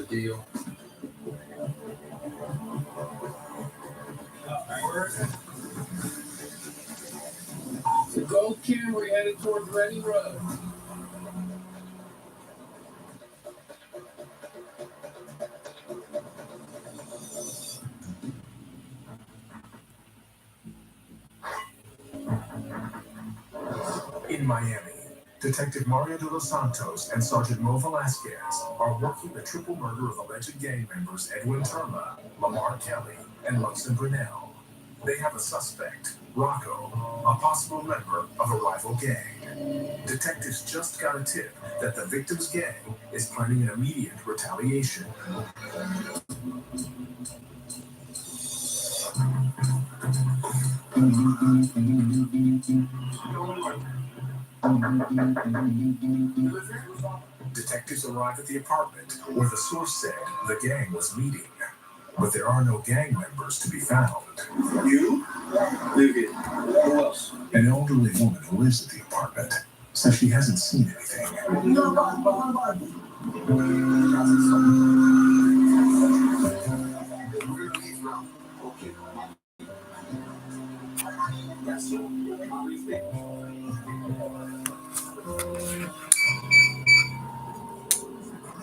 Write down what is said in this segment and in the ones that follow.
deal. So go, Q. We're headed towards Ready Road. In Miami, Detective Mario de los Santos and Sergeant Mo Velasquez are working the triple murder of alleged gang members Edwin Turla, Lamar Kelly, and Munson Brunel. They have a suspect, Rocco, a possible member of a rival gang. Detectives just got a tip that the victim's gang is planning an immediate retaliation. Detectives arrive at the apartment where the source said the gang was meeting, but there are no gang members to be found. You? Live here. Who else? An elderly woman who lives at the apartment says she hasn't seen anything.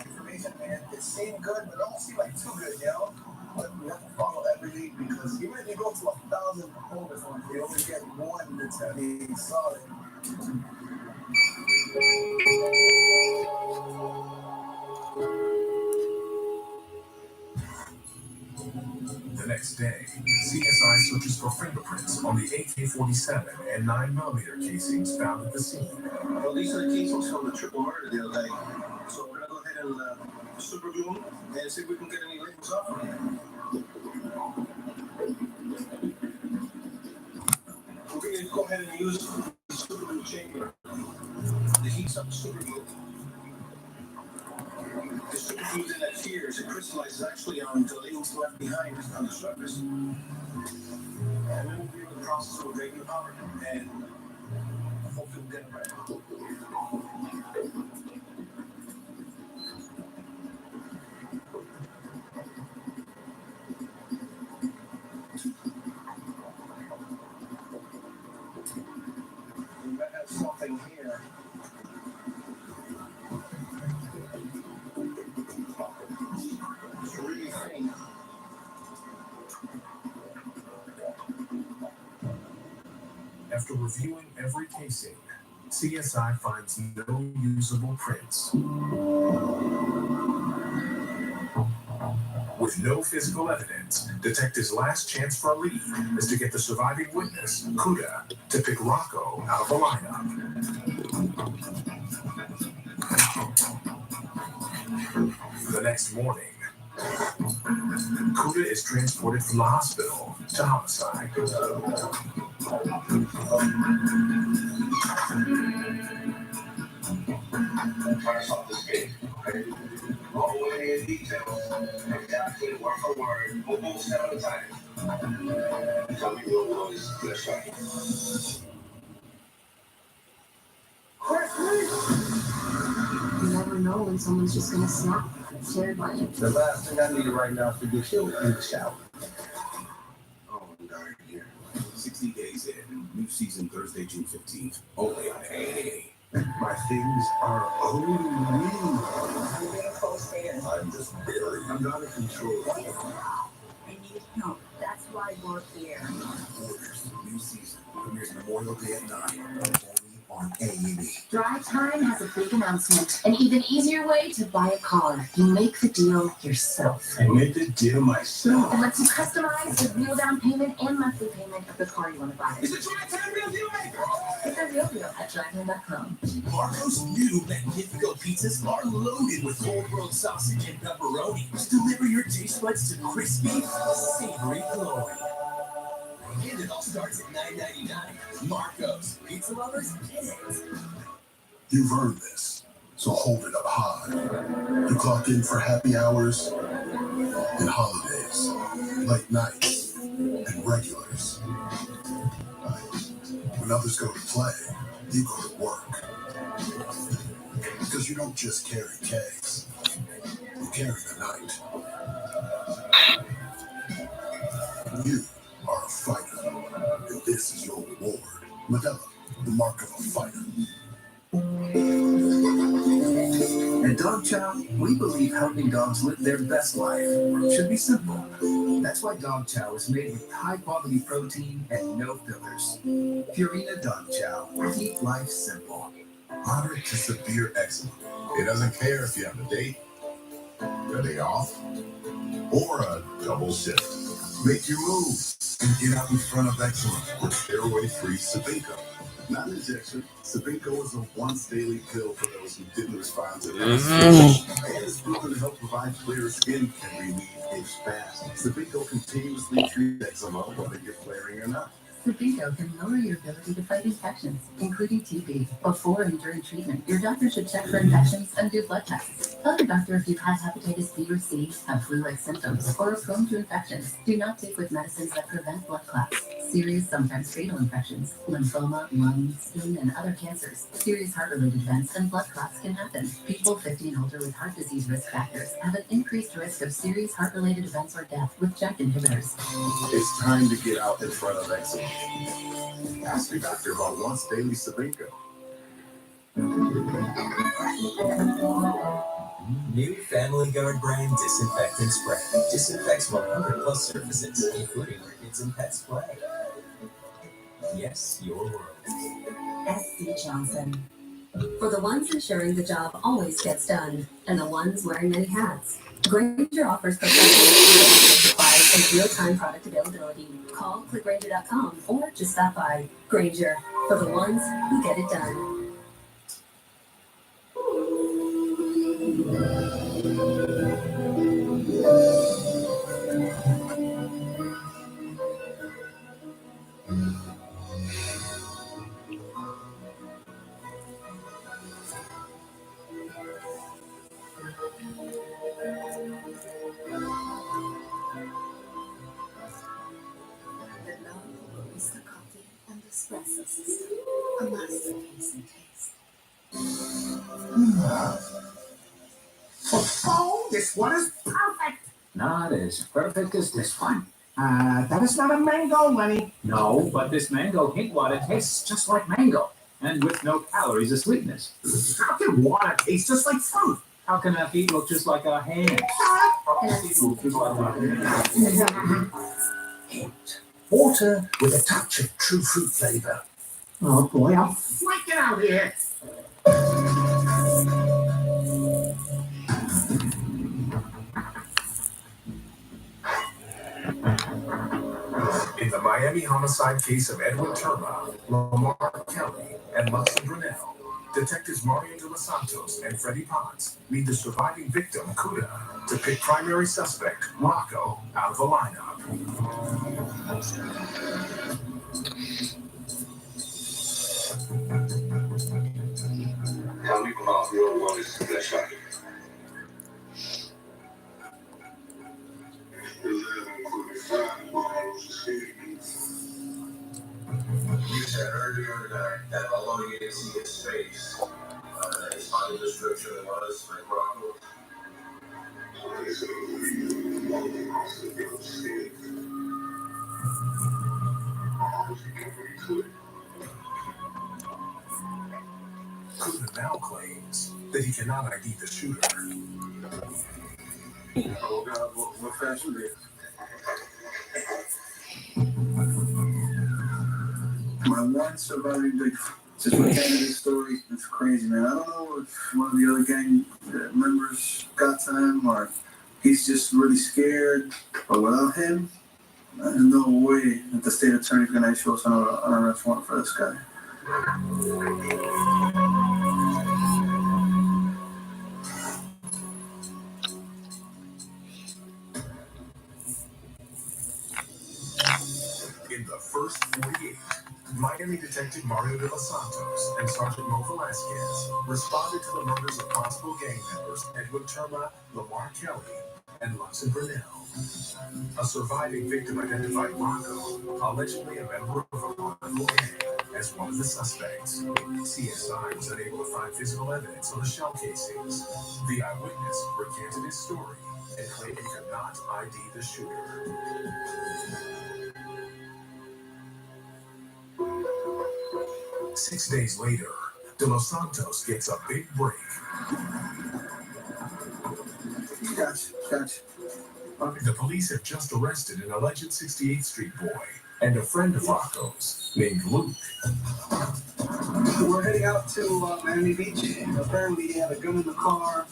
Information, man, it seemed good, but it don't seem like too good, you know? But we have to follow every lead because even if you go to 1,000 holders, you only get one that's going to be solid. The next day, CSI searches for fingerprints on the AK-47 and 9mm casings found at the scene. Well, these are the casings from the triple murder the other day. So we're going to go ahead and super glue them and see if we can get any labels off of them. We're going to go ahead and use the super glue chamber to heat up the super glue. The super glue then adheres and crystallizes actually on the labels left behind on the surface. And then we'll be able to process with regular powder and hopefully we'll get it right. We might have something here. It's really faint. After reviewing every casing, CSI finds no usable prints. With no physical evidence, detectives' last chance for a lead is to get the surviving witness, Kuda, to pick Rocco out of the lineup. The next morning, Kuda is transported from the hospital to homicide. All the way in details, exactly word for word, almost 7 times. Tell me what was the shot. You never know when someone's just gonna snap. Scared by it. The last thing I need right now is to get killed in the shower. Oh, I'm dying here. 60 days in, new season Thursday, June 15th, only on A&E. My things are owning me. You're being a close fan. I'm just barely. I'm not in control. I need help. That's why we're here. Orders, new season, premieres Memorial Day at 9, only on A&E. Drive Time has a big announcement. An even easier way to buy a car. You make the deal yourself. I made the deal myself. It lets you customize the real down payment and monthly payment of the car you want to buy. It's a Drive Time Real Deal Maker! Get the real deal at drivetime.com. Marco's new Magnifico pizzas are loaded with whole world sausage and pepperoni to deliver your taste buds to crispy, savory glory. And it all starts at $9.99. Marco's. Pizza lovers, get it. You've earned this, so hold it up high. You clock in for happy hours and holidays, late nights and regulars. When others go to play, you go to work. Because you don't just carry K's, you carry the night. You are a fighter, and this is your reward. Modelo, the mark of a fighter. At Dog Chow, we believe helping dogs live their best life should be simple. That's why Dog Chow is made with high-quality protein and no fillers. Purina Dog Chow. Keep life simple. Moderate to severe eczema. It doesn't care if you have a date, a day off, or a double shift. Make your moves and get out in front of eczema with steroid-free Sabinco. Not an injection. Sabinco is a once-daily pill for those who didn't respond to it. And it's proven to help provide clearer skin and relieve itch fast. Sabinco continuously treats eczema whether you're flaring or not. Sabinco can lower your ability to fight infections, including TB. Before and during treatment, your doctor should check for infections and do blood tests. Tell your doctor if you've had hepatitis B or C, have flu-like symptoms, or are prone to infections. Do not take with medicines that prevent blood clots, serious, sometimes fatal infections, lymphoma, lung, skin, and other cancers. Serious heart-related events and blood clots can happen. People 50 and older with heart disease risk factors have an increased risk of serious heart-related events or death with JAK inhibitors. It's time to get out in front of eczema. Ask your doctor about once daily Sabinco. New Family Guard brand disinfectant spray. Disinfects 100 plus surfaces, including where kids and pets play. Yes, your world. SC Johnson. For the ones ensuring the job always gets done, and the ones wearing many hats, Grainger offers professional supplies and real-time product availability. Call clickgrainger.com or just stop by. Grainger, for the ones who get it done. The coffee and espresso system, a masterpiece in taste. Oh, this one is perfect. Not as perfect as this one. That is not a mango, Lenny. No, but this mango hint water tastes just like mango, and with no calories or sweetness. How can water taste just like fruit? How can our feet look just like our hands? Our feet look just like our hands. Hint. Water with a touch of true fruit flavor. Oh boy, I'm freaking out here. In the Miami homicide case of Edwin Turma, Lamar Kelly, and Luxon Brunel, detectives Mario de los Santos and Freddie Potts lead the surviving victim, Kuda, to pick primary suspect, Rocco, out of the lineup. Tell me about your lowest pleasure. You said earlier that although you didn't see his face, that his body description was like Rocco. Kuda now claims that he cannot ID the shooter. Oh God, what fashion is? My one surviving victim. Just what came to this story, it's crazy, man. I don't know if one of the other gang members got to him or he's just really scared. But without him, there's no way that the state attorney's gonna issue us on an arrest warrant for this guy. In the first 48, Miami Detective Mario de los Santos and Sergeant Mo Velasquez responded to the murders of possible gang members Edwin Turma, Lamar Kelly, and Luxon Brunel. A surviving victim identified Rocco, allegedly a member of a rival gang, as one of the suspects. CSI was unable to find physical evidence on the shell casings. The eyewitness recanted his story and claimed he could not ID the shooter. Six days later, De Los Santos gets a big break. Catch. The police have just arrested an alleged 68th Street boy and a friend of Rocco's named Luke. We're heading out to Miami Beach. Apparently he had a gun in the car.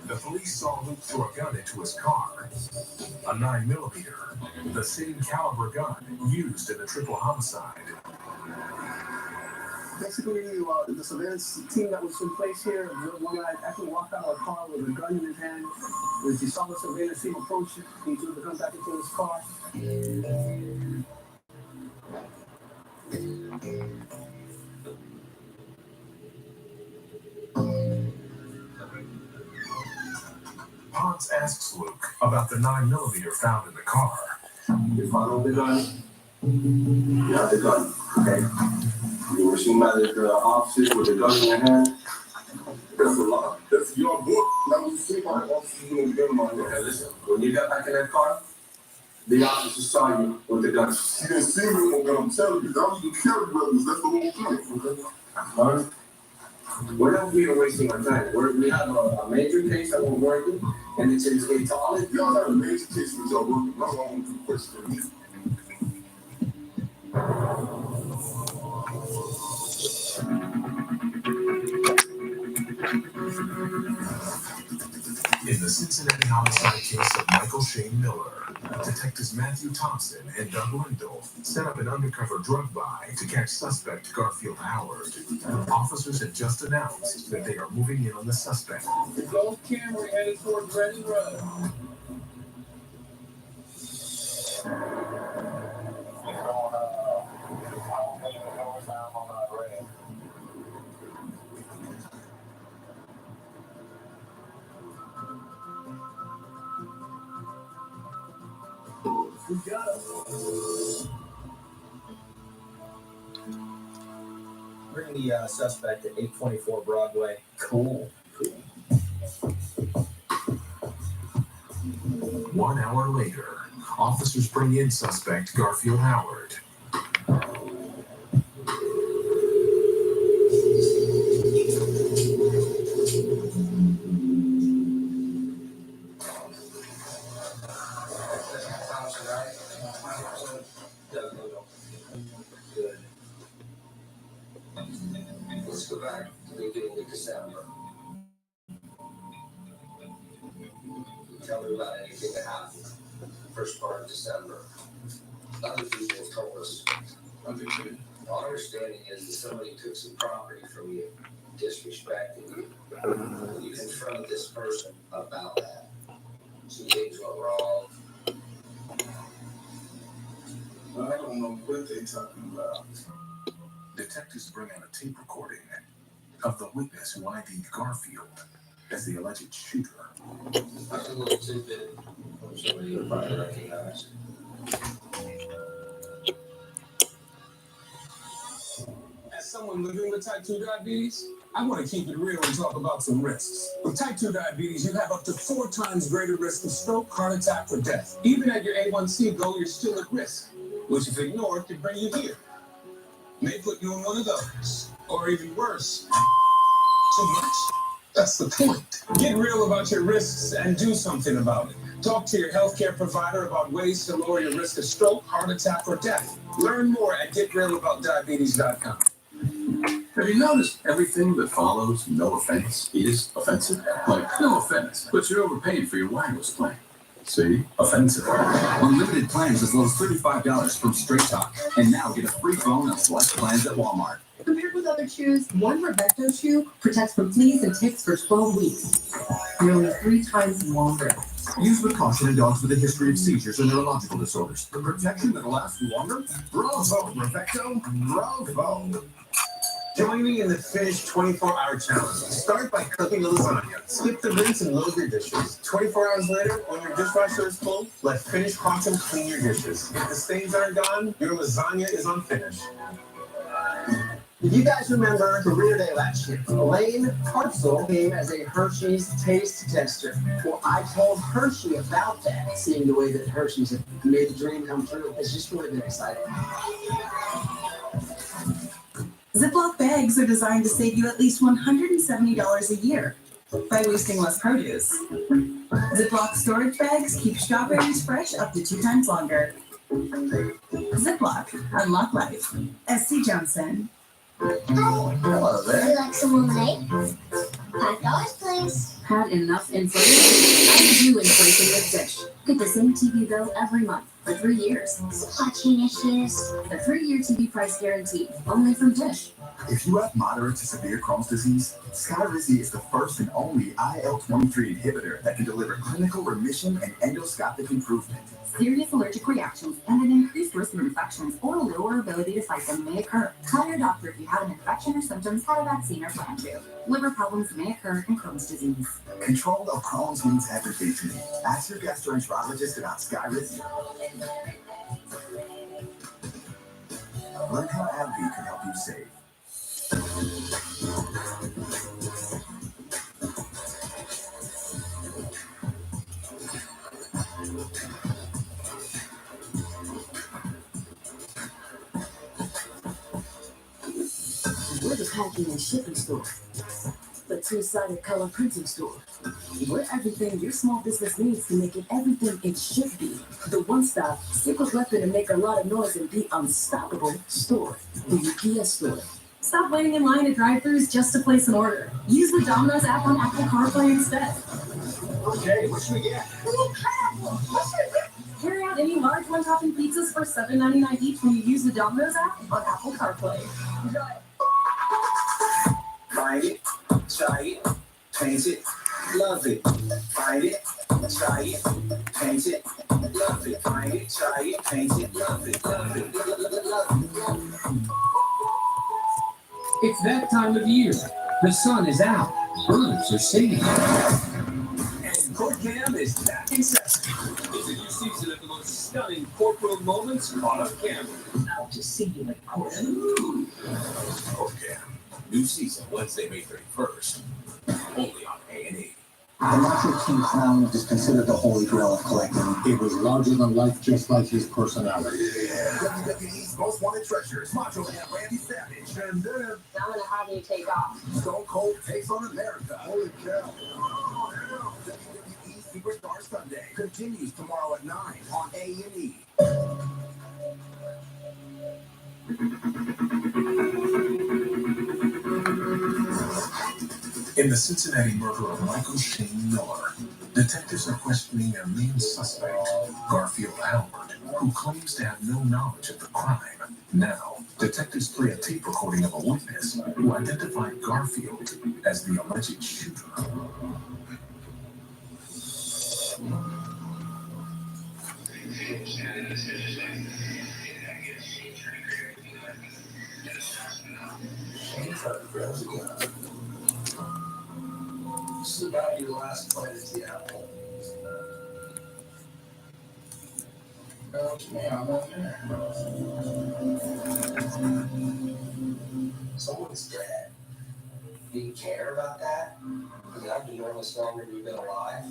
The police saw Luke throw a gun into his car, a 9mm, the same caliber gun used in the triple homicide. Basically, the surveillance team that was in place here, one guy actually walked out of a car with a gun in his hand. When he saw the surveillance team approach, he threw the gun back into his car. Ponce asks Luke about the 9mm found in the car. You found the gun? Yeah, the gun. Okay. You were seen by the officers with the gun in their hand? That's a lot. That's your book. That was seen by the officers with the gun in my hand. Okay, listen. When you got back in that car, the officers saw you with the gun. You didn't see me with my gun. I'm telling you, that was the carry brothers. That's the whole thing. Okay. All right. We're not here wasting our time. We have a major case that we're working, and it's all it. Y'all have a major case that y'all working. I'm on to question. In the Cincinnati homicide case of Michael Shane Miller, detectives Matthew Thompson and Doug Wendell set up an undercover drug buy to catch suspect Garfield Howard. Officers had just announced that they are moving in on the suspect. The Gold Camry headed toward Reading Road. We got him. Bring the suspect to 824 Broadway. Cool. 1 hour later, officers bring in suspect Garfield Howard. Good. Let's go back to the beginning of December. Tell me about anything that happened first part of December. Other people have told us. Our understanding is that somebody took some property from you, disrespected you. You confronted this person about that. Some things went wrong. I don't know what they're talking about. Detectives bring out a tape recording of the witness who ID'd Garfield as the alleged shooter. That's a little tidbit from somebody you probably recognize. As someone living with type 2 diabetes, I want to keep it real and talk about some risks. With type 2 diabetes, you have up to 4 times greater risk of stroke, heart attack, or death. Even at your A1C goal, you're still at risk, which if ignored could bring you here. May put you in one of those, or even worse, too much. That's the point. Get real about your risks and do something about it. Talk to your healthcare provider about ways to lower your risk of stroke, heart attack, or death. Learn more at getrealaboutdiabetes.com. Have you noticed everything that follows no offense is offensive? Like, no offense, but you're overpaying for your wireless plan. See? Offensive. Unlimited plans as low as $35 from Straight Talk. And now get a free phone on select plans at Walmart. Compared with other chews, one Rebecto shoe protects from fleas and ticks for 12 weeks. Nearly 3 times longer. Use with caution in dogs with a history of seizures and neurological disorders. For protection that lasts longer? Bravo, Rebecto. Bravo. Join me in the Finish 24-hour challenge. Start by cooking a lasagna. Skip the rinse and load your dishes. 24 hours later, when your dishwasher is full, let Finish Quantum clean your dishes. If the stains aren't gone, your lasagna is unfinished. If you guys remember Career Day last year, Elaine Hartzell came as a Hershey's taste tester. Well, I told Hershey about that, seeing the way that Hershey's had made the dream come true. It's just really been exciting. Ziploc bags are designed to save you at least $170 a year by wasting less produce. Ziploc storage bags keep strawberries fresh up to 2 times longer. Ziploc, unlock life. S.C. Johnson. Hello there. Would you like some lemonade? $5, please. Had enough inflation? I do inflation with Dish. Get the same TV bill every month for 3 years. Supply chain issues. A 3-year TV price guarantee, only from Dish. If you have moderate to severe Crohn's disease, Skyrizi is the first and only IL-23 inhibitor that can deliver clinical remission and endoscopic improvement. Serious allergic reactions and an increased risk of infections or a lower ability to fight them may occur. Tell your doctor if you have an infection or symptoms, had a vaccine, or plan to. Liver problems may occur in Crohn's disease. Control of Crohn's means everything to me. Ask your gastroenterologist about Skyrizi. Learn how AbbVie can help you save. We're the packing and shipping store, the 2-sided color printing store. We're everything your small business needs to make it everything it should be. The one-stop, single-weapon and make a lot of noise and be unstoppable store. The UPS store. Stop waiting in line at drive-thrus just to place an order. Use the Domino's app on Apple CarPlay instead. Okay, what should we get? Carry out any large one-topping pizzas for $7.99 each when you use the Domino's app on Apple CarPlay. Find it, try it, paint it, love it. Find it, try it, paint it, love it. Find it, try it, paint it, love it, love it, love it. It's that time of year. The sun is out. Birds are singing. And Court Cam is back in session. It's a new season of the most stunning courtroom moments caught on camera. Out to see you in court. Court Cam. New season Wednesday, May 31st. Only on A&E. The Macho King crown is considered the holy grail of collecting. It was larger than life, just like his personality. WWE's most wanted treasures, Macho Man Randy Savage, and then I'm gonna have you take off. Stone Cold takes on America. Holy cow. WWE Superstar Sunday continues tomorrow at 9 on A&E. In the Cincinnati murder of Michael Shane Miller, detectives are questioning their main suspect, Garfield Albert, who claims to have no knowledge of the crime. Now, detectives play a tape recording of a witness who identified Garfield as the alleged shooter. This is about your last bite at the apple. Okay, I'm not there. Someone's dead. Do you care about that? I mean, I've been doing this longer than you've been alive,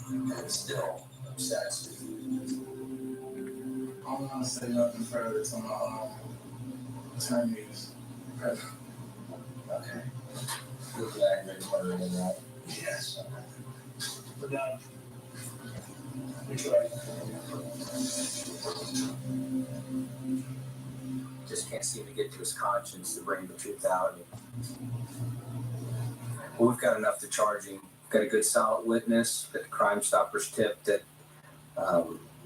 and it still upsets me. I'm not gonna say nothing further to my attorneys. Okay. Good for aggravated murder and that. Yes. We're done. Just can't seem to get to his conscience to bring the truth out. Well, we've got enough to charge him. Got a good solid witness, got the Crime Stoppers tip that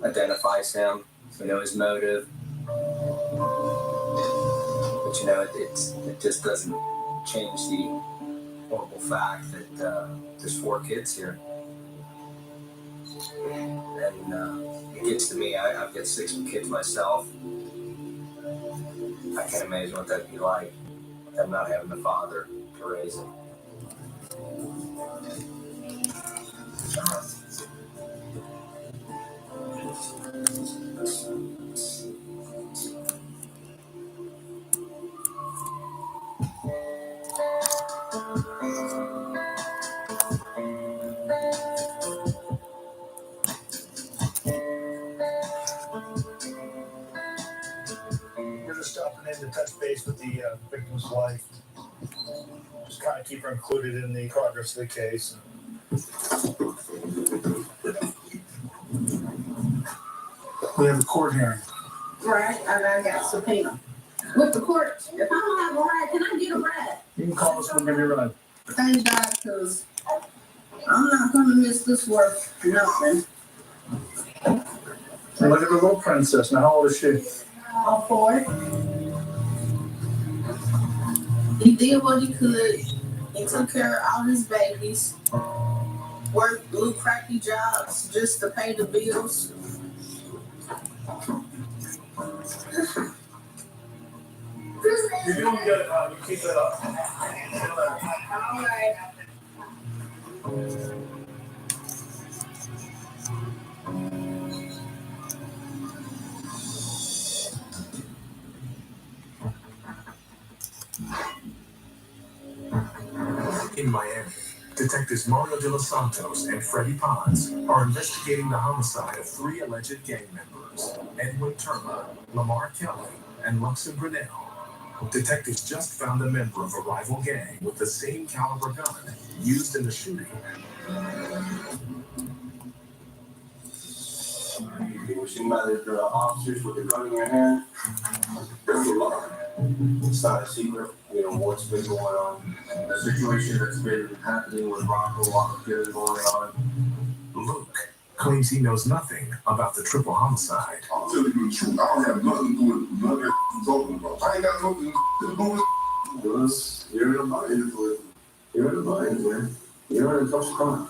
identifies him. We know his motive. But you know, it just doesn't change the horrible fact that there's 4 kids here. And it gets to me. I've got 6 kids myself. I can't imagine what that'd be like. and not having the father to raise him. We're just stopping in to touch base with the victim's wife. Just kind of keep her included in the progress of the case. We have a court hearing. Right, and I got subpoena. With the court, if I don't have a ride, can I get a ride? You can call us whenever you're ready. Thank God, because I'm not going to miss this work for nothing. And look at the little princess. Now, how old is she? All for it. He did what he could. He took care of all his babies. Worked little crappy jobs just to pay the bills. You're doing good, you keep it up. All right. In Miami, detectives Mario de los Santos and Freddie Pons are investigating the homicide of 3 alleged gang members, Edwin Turma, Lamar Kelly, and Luxon Grinnell. Detectives just found a member of a rival gang with the same caliber gun used in the shooting. You were seen by the officers with the gun in your hand. There's a lot. It's not a secret, what's been going on. The situation that's been happening with Rocco, what is going on. Luke claims he knows nothing about the triple homicide. I'll tell you the truth. I don't have nothing to do with none of that you're talking about. I ain't got nothing to do with Because you're in a bind for it. You're in a bind, man. You're in a tough spot.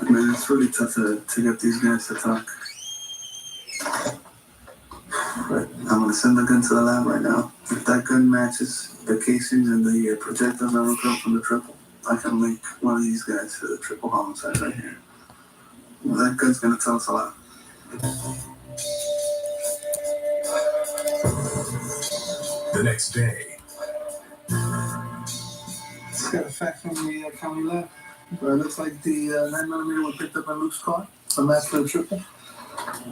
Man, it's really tough to get these guys to talk. But I'm gonna send the gun to the lab right now. If that gun matches the casings and the projectiles that were built from the triple, I can link one of these guys to the triple homicide right here. Well, that gun's gonna tell us a lot. The next day, Just got a fact from the county lab. It looks like the 9mm was picked up in Luke's car. A match for the triple.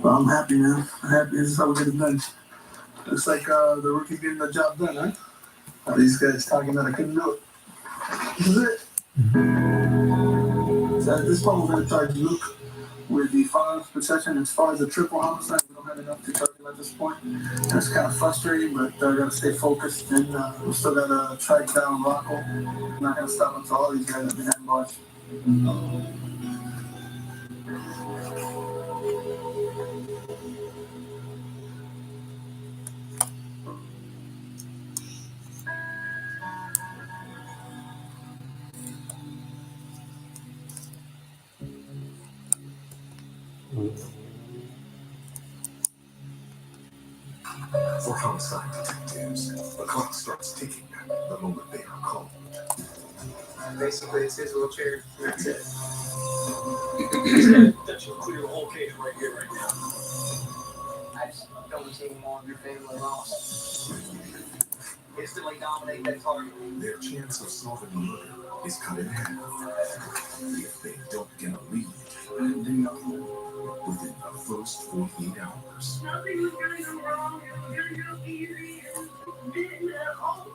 Well, I'm happy, man. I'm happy. This is how we get it done. Looks like the rookie's getting the job done, huh? These guys talking that I couldn't do it. This is it. So at this point, we're going to charge Luke with the firearms possession. As far as the triple homicide, we don't have enough to charge him at this point. And it's kind of frustrating, but I got to stay focused. And we still got to track down Rocco. We're not going to stop until all these guys have been handballed. for homicide detectives, the clock starts ticking the moment they are called. Basically, it's his wheelchair. That's it. That should clear the whole case right here, right now. I just don't see any more of your family lost. Instantly dominate that target. Their chance of solving the murder is cut in half if they don't get a lead within the first 48 hours. Nothing was going to go wrong. It was going to go easy. It didn't at all.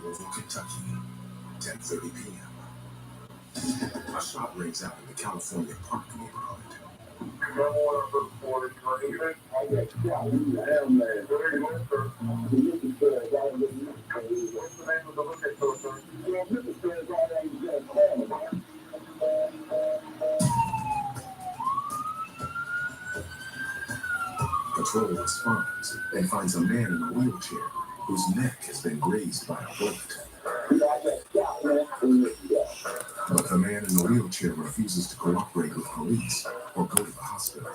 Louisville, Kentucky, 10:30 p.m. A shot rings out in the California Park neighborhood. patrol responds and finds a man in a wheelchair whose neck has been grazed by a bullet. But the man in the wheelchair refuses to cooperate with police or go to the hospital.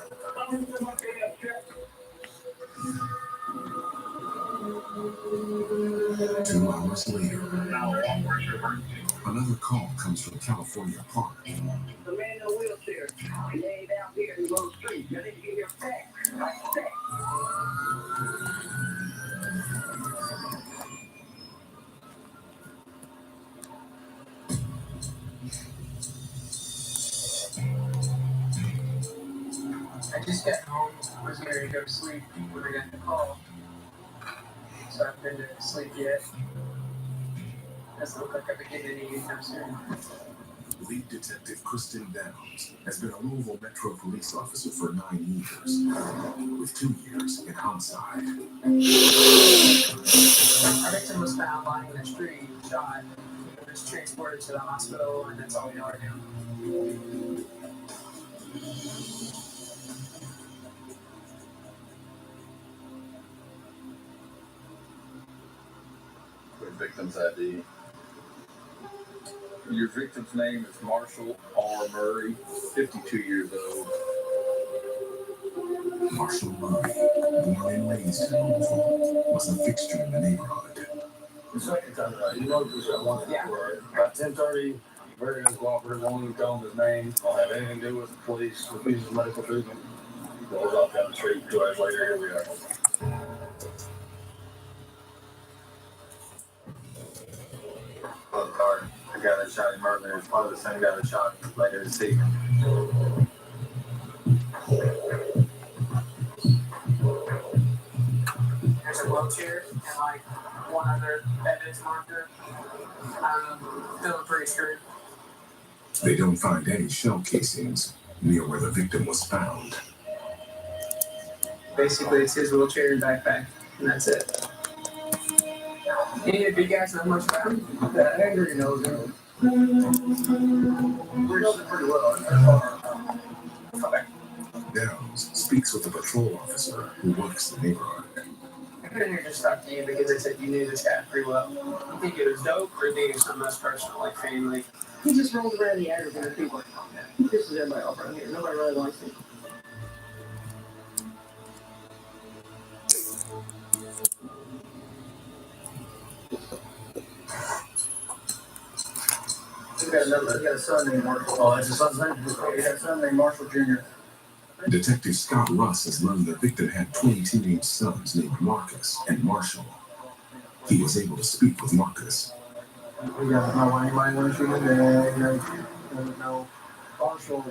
2 hours later, another call comes from California Park. The man in the wheelchair, he ain't out here in the little street. You need to get your back. I just got home, was getting ready to go to sleep when I got the call. So I haven't been to sleep yet. Doesn't look like I'll be getting any anytime soon. Lead Detective Kristen Downs has been a Louisville Metro police officer for 9 years, with 2 years in homicide. Our victim was found lying in the street, shot. He was transported to the hospital, and that's all we know right now. Victim's ID. Your victim's name is Marshall R. Murray, 52 years old. Marshall Murray, born and raised in Louisville, was a fixture in the neighborhood. The second time, you wrote this at 1 about 10:30. Very uncooperative, won't even tell him his name. Don't have anything to do with the police. Refuses medical treatment. Goes off down the street. 2 hours later, here we are. The car, the guy that shot him earlier is probably the same guy that shot him later this evening. There's a wheelchair and like one other evidence marker. I'm feeling pretty screwed. They don't find any shell casings near where the victim was found. Basically, it's his wheelchair and backpack, and that's it. Any of you guys know much about him? That angry knows him. We know him pretty well. Okay. Downs speaks with a patrol officer who works the neighborhood. I couldn't here just talk to you because they said you knew this guy pretty well. You think it was dope, or do you think it was something else personal, like family? He just rolls around the aggravated people. He pisses everybody off around here. Nobody really likes him. He's got a son named Marshall. Oh, that's his son's name? He got a son named Marshall Jr. Detective Scott Russ has learned the victim had 2 teenage sons named Marcus and Marshall. He was able to speak with Marcus. We got no anybody when she was there. No Marshall